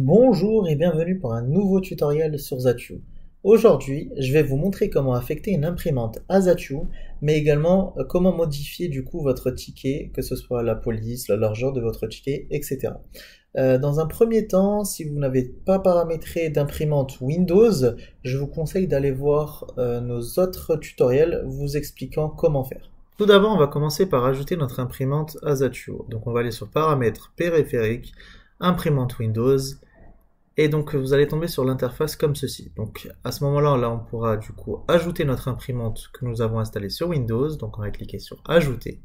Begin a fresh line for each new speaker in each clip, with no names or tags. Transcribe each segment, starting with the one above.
Bonjour et bienvenue pour un nouveau tutoriel sur Zachu. Aujourd'hui, je vais vous montrer comment affecter une imprimante à Zachu, mais également comment modifier du coup votre ticket, que ce soit la police, la largeur de votre ticket, etc. Dans un premier temps, si vous n'avez pas paramétré d'imprimante Windows, je vous conseille d'aller voir nos autres tutoriels vous expliquant comment faire. Tout d'abord, on va commencer par ajouter notre imprimante à Zachu. Donc on va aller sur Paramètres périphériques, Imprimante Windows, et donc vous allez tomber sur l'interface comme ceci. Donc à ce moment-là, on pourra du coup ajouter notre imprimante que nous avons installée sur Windows. Donc on va cliquer sur Ajouter.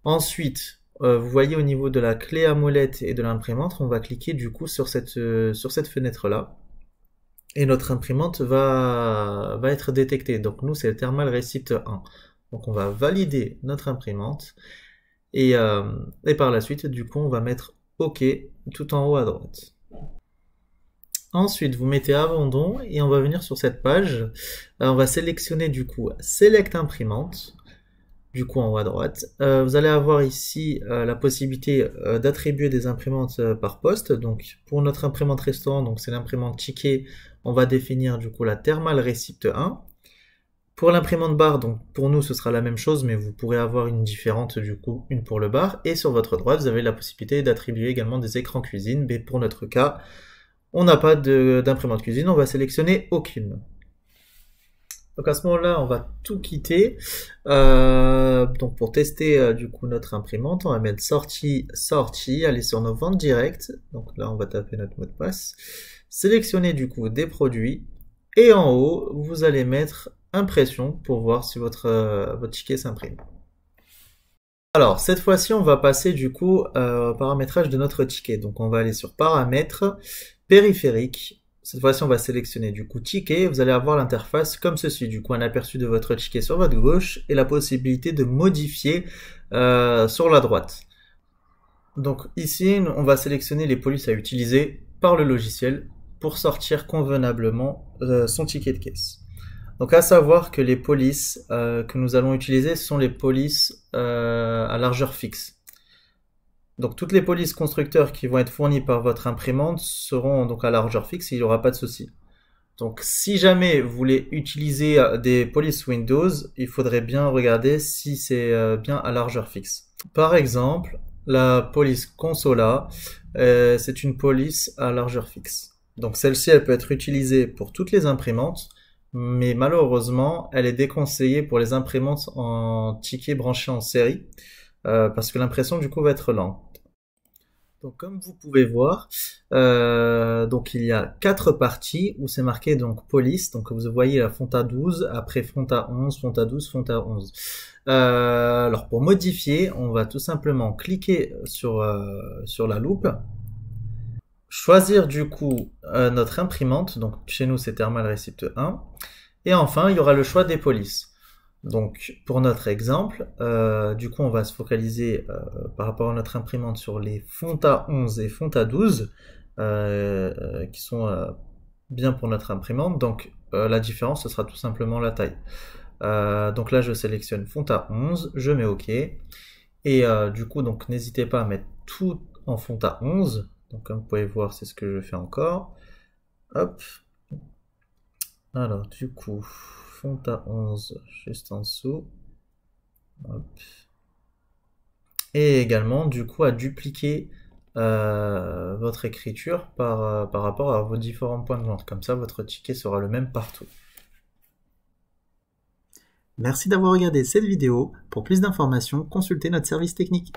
Ensuite, vous voyez au niveau de la clé à molette et de l'imprimante, on va cliquer du coup sur cette fenêtre-là. Et notre imprimante va être détectée. Donc nous, c'est le Thermal Receipt 1. Donc on va valider notre imprimante. Et par la suite, du coup, on va mettre OK tout en haut à droite. Ensuite, vous mettez abandon et on va venir sur cette page. On va sélectionner du coup Select imprimante, du coup en haut à droite. Vous allez avoir ici la possibilité d'attribuer des imprimantes par poste. Donc pour notre imprimante restaurant, donc c'est l'imprimante ticket, on va définir du coup la Thermal Receipt 1. Pour l'imprimante bar, donc pour nous ce sera la même chose, mais vous pourrez avoir une différente du coup, une pour le bar. Et sur votre droite, vous avez la possibilité d'attribuer également des écrans cuisine, mais pour notre cas, on n'a pas d'imprimante cuisine, on va sélectionner aucune. Donc à ce moment-là, on va tout quitter. Donc pour tester du coup notre imprimante, on va mettre sortie, aller sur nos ventes directes. Donc là, on va taper notre mot de passe. Sélectionner du coup des produits. Et en haut, vous allez mettre impression pour voir si votre ticket s'imprime. Alors, cette fois-ci, on va passer du coup au paramétrage de notre ticket. Donc, on va aller sur Paramètres, Périphériques. Cette fois-ci, on va sélectionner du coup Ticket. Vous allez avoir l'interface comme ceci. Du coup, un aperçu de votre ticket sur votre gauche et la possibilité de modifier sur la droite. Donc, ici, on va sélectionner les polices à utiliser par le logiciel pour sortir convenablement son ticket de caisse. Donc à savoir que les polices que nous allons utiliser sont les polices à largeur fixe. Donc toutes les polices constructeurs qui vont être fournies par votre imprimante seront donc à largeur fixe et il n'y aura pas de souci. Donc si jamais vous voulez utiliser des polices Windows, il faudrait bien regarder si c'est bien à largeur fixe. Par exemple, la police Consola, c'est une police à largeur fixe. Donc celle-ci, elle peut être utilisée pour toutes les imprimantes, mais malheureusement, elle est déconseillée pour les imprimantes en ticket branché en série, parce que l'impression du coup va être lente. Donc comme vous pouvez voir, donc il y a 4 parties où c'est marqué donc police. Donc vous voyez la font à 12, après font à 11, font à 12, font à 11. Alors pour modifier, on va tout simplement cliquer sur la loupe. Choisir du coup notre imprimante, donc chez nous c'est Thermal Receipt 1, et enfin il y aura le choix des polices. Donc pour notre exemple, du coup on va se focaliser par rapport à notre imprimante sur les fonds à 11 et fonds à 12, qui sont bien pour notre imprimante, donc la différence ce sera tout simplement la taille. Donc là je sélectionne fond à 11, je mets OK, et du coup donc n'hésitez pas à mettre tout en fond à 11. Donc comme vous pouvez voir, c'est ce que je fais encore. Hop. Alors du coup, font à 11 juste en dessous. Hop. Et également du coup à dupliquer votre écriture par rapport à vos différents points de vente. Comme ça, votre ticket sera le même partout. Merci d'avoir regardé cette vidéo. Pour plus d'informations, consultez notre service technique.